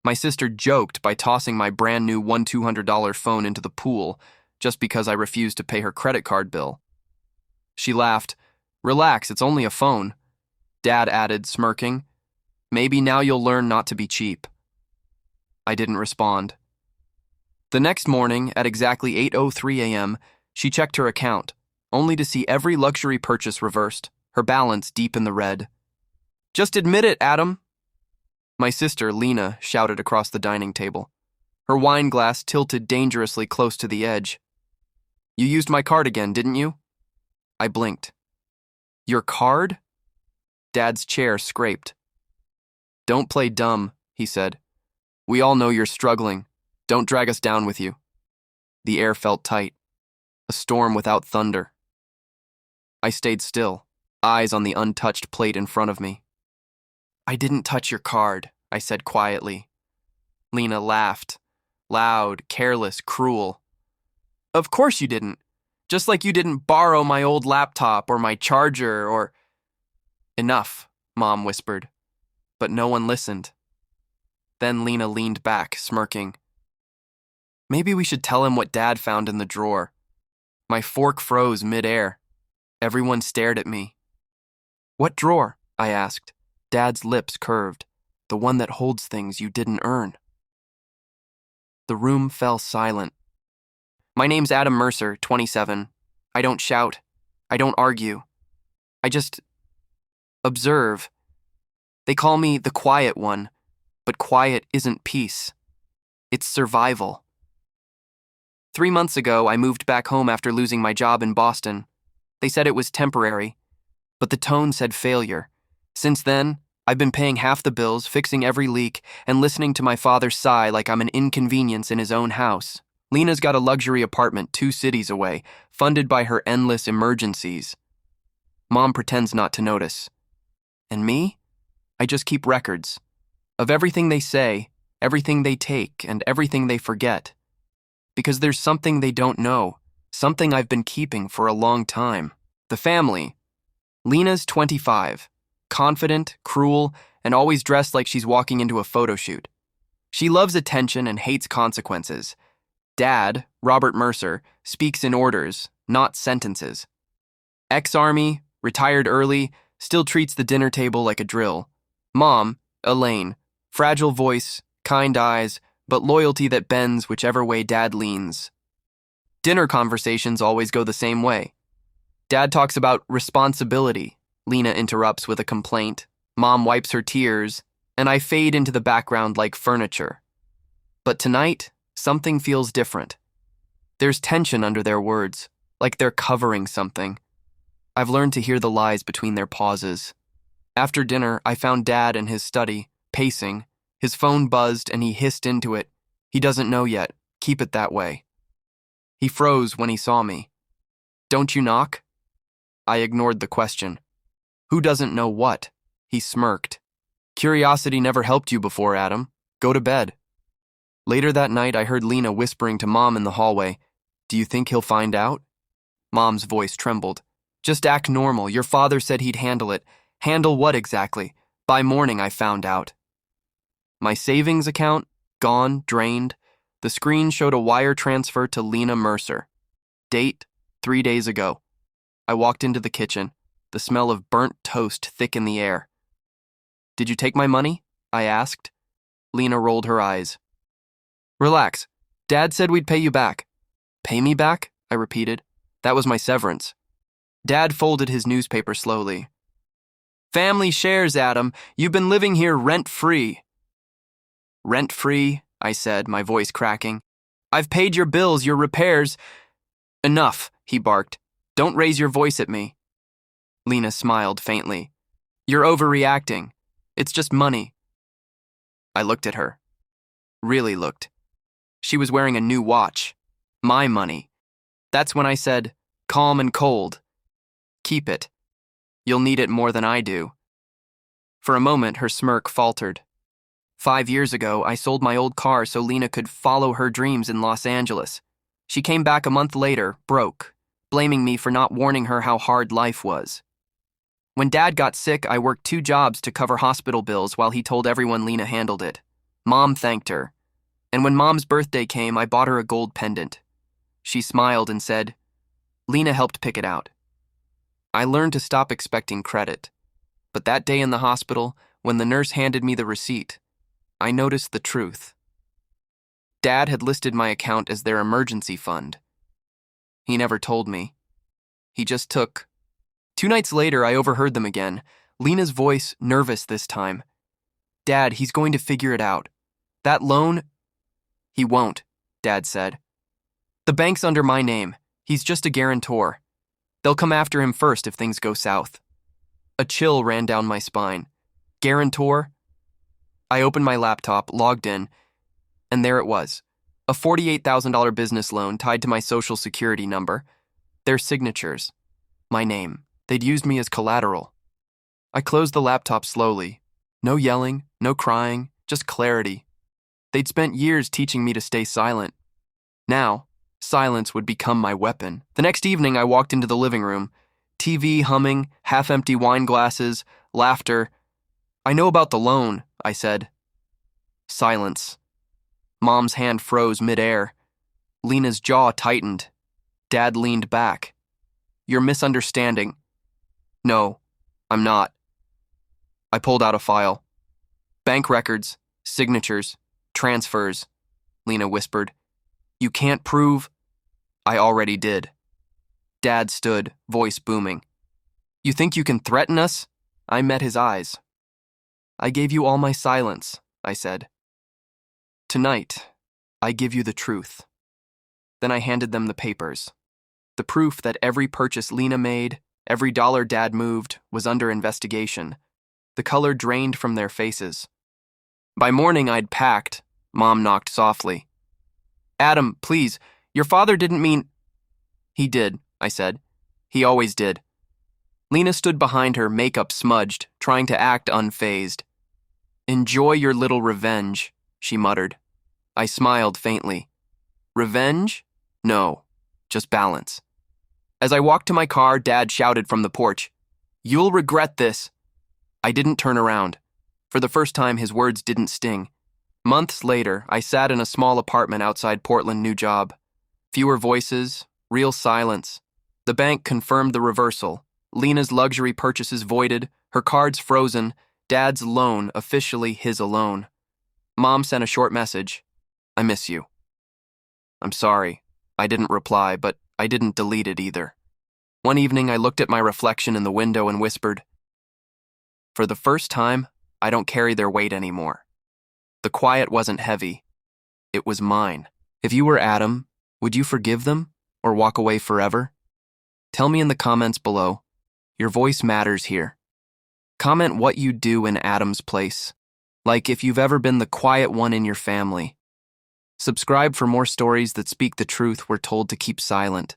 My sister joked by tossing my brand new $200 phone into the pool just because I refused to pay her credit card bill. She laughed. "Relax, it's only a phone." Dad added, smirking. "Maybe now you'll learn not to be cheap." I didn't respond. The next morning, at exactly 8:03 a.m., she checked her account, only to see every luxury purchase reversed, her balance deep in the red. "Just admit it, Adam." My sister, Lena, shouted across the dining table, her wine glass tilted dangerously close to the edge. "You used my card again, didn't you?" I blinked. "Your card?" Dad's chair scraped. "Don't play dumb," he said. "We all know you're struggling. Don't drag us down with you." The air felt tight, a storm without thunder. I stayed still, eyes on the untouched plate in front of me. "I didn't touch your card," I said quietly. Lena laughed, loud, careless, cruel. "Of course you didn't. Just like you didn't borrow my old laptop or my charger or—" "Enough," Mom whispered, but no one listened. Then Lena leaned back, smirking. "Maybe we should tell him what Dad found in the drawer." My fork froze mid-air. Everyone stared at me. "What drawer?" I asked. Dad's lips curved. "The one that holds things you didn't earn." The room fell silent. "My name's Adam Mercer, 27. I don't shout. I don't argue. I just observe. They call me the quiet one, but quiet isn't peace. It's survival." 3 months ago, I moved back home after losing my job in Boston. They said it was temporary, but the tone said failure. Since then, I've been paying half the bills, fixing every leak, and listening to my father sigh like I'm an inconvenience in his own house. Lena's got a luxury apartment 2 cities away, funded by her endless emergencies. Mom pretends not to notice. And me? I just keep records of everything they say, everything they take, and everything they forget. Because there's something they don't know, something I've been keeping for a long time. The family. Lena's 25, confident, cruel, and always dressed like she's walking into a photo shoot. She loves attention and hates consequences. Dad, Robert Mercer, speaks in orders, not sentences. Ex-Army, retired early, still treats the dinner table like a drill. Mom, Elaine, fragile voice, kind eyes, but loyalty that bends whichever way Dad leans. Dinner conversations always go the same way. Dad talks about responsibility. Lena interrupts with a complaint. Mom wipes her tears, and I fade into the background like furniture. But tonight, something feels different. There's tension under their words, like they're covering something. I've learned to hear the lies between their pauses. After dinner, I found Dad in his study, pacing. His phone buzzed and he hissed into it. "He doesn't know yet. Keep it that way." He froze when he saw me. "Don't you knock?" I ignored the question. "Who doesn't know what?" He smirked. "Curiosity never helped you before, Adam. Go to bed." Later that night, I heard Lena whispering to Mom in the hallway, "Do you think he'll find out?" Mom's voice trembled. "Just act normal. Your father said he'd handle it." "Handle what exactly?" "By morning, I found out." My savings account, gone, drained. The screen showed a wire transfer to Lena Mercer. Date, 3 days ago. I walked into the kitchen, the smell of burnt toast thick in the air. "Did you take my money?" I asked. Lena rolled her eyes. "Relax. Dad said we'd pay you back." "Pay me back?" I repeated. "That was my severance." Dad folded his newspaper slowly. "Family shares, Adam. You've been living here rent-free." "Rent-free?" I said, my voice cracking. "I've paid your bills, your repairs." "Enough," he barked. "Don't raise your voice at me." Lena smiled faintly. "You're overreacting. It's just money." I looked at her. Really looked. She was wearing a new watch. My money. That's when I said, calm and cold, "Keep it. You'll need it more than I do." For a moment, her smirk faltered. 5 years ago, I sold my old car so Lena could follow her dreams in Los Angeles. She came back a month later, broke, blaming me for not warning her how hard life was. When Dad got sick, I worked 2 jobs to cover hospital bills while he told everyone Lena handled it. Mom thanked her, and when Mom's birthday came, I bought her a gold pendant. She smiled and said, Lena helped pick it out. I learned to stop expecting credit, but that day in the hospital, when the nurse handed me the receipt, I noticed the truth. Dad had listed my account as their emergency fund. He never told me. He just took. 2 nights later, I overheard them again, Lena's voice nervous this time. Dad, he's going to figure it out. That loan? He won't, Dad said. The bank's under my name. He's just a guarantor. They'll come after him first if things go south. A chill ran down my spine. Guarantor? I opened my laptop, logged in, and there it was. A $48,000 business loan tied to my social security number. Their signatures. My name. They'd used me as collateral. I closed the laptop slowly. No yelling, no crying, just clarity. They'd spent years teaching me to stay silent. Now, silence would become my weapon. The next evening, I walked into the living room. TV humming, half-empty wine glasses, laughter. I know about the loan, I said. Silence. Mom's hand froze midair. Lena's jaw tightened. Dad leaned back. You're misunderstanding. No, I'm not. I pulled out a file. Bank records, signatures, transfers, Lena whispered. You can't prove. I already did. Dad stood, voice booming. You think you can threaten us? I met his eyes. I gave you all my silence, I said. Tonight, I give you the truth. Then I handed them the papers. The proof that every purchase Lena made, every dollar Dad moved, was under investigation. The color drained from their faces. By morning, I'd packed. Mom knocked softly. Adam, please, your father didn't mean... He did, I said. He always did. Lena stood behind her, makeup smudged, trying to act unfazed. Enjoy your little revenge, she muttered. I smiled faintly. Revenge? No, just balance. As I walked to my car, Dad shouted from the porch, You'll regret this. I didn't turn around. For the first time, his words didn't sting. Months later, I sat in a small apartment outside Portland, new job. Fewer voices, real silence. The bank confirmed the reversal. Lena's luxury purchases voided, her cards frozen, Dad's loan officially his alone. Mom sent a short message. I miss you. I'm sorry. I didn't reply, but I didn't delete it either. One evening, I looked at my reflection in the window and whispered, For the first time, I don't carry their weight anymore. The quiet wasn't heavy. It was mine. If you were Adam, would you forgive them or walk away forever? Tell me in the comments below. Your voice matters here. Comment what you'd do in Adam's place, like if you've ever been the quiet one in your family. Subscribe for more stories that speak the truth we're told to keep silent.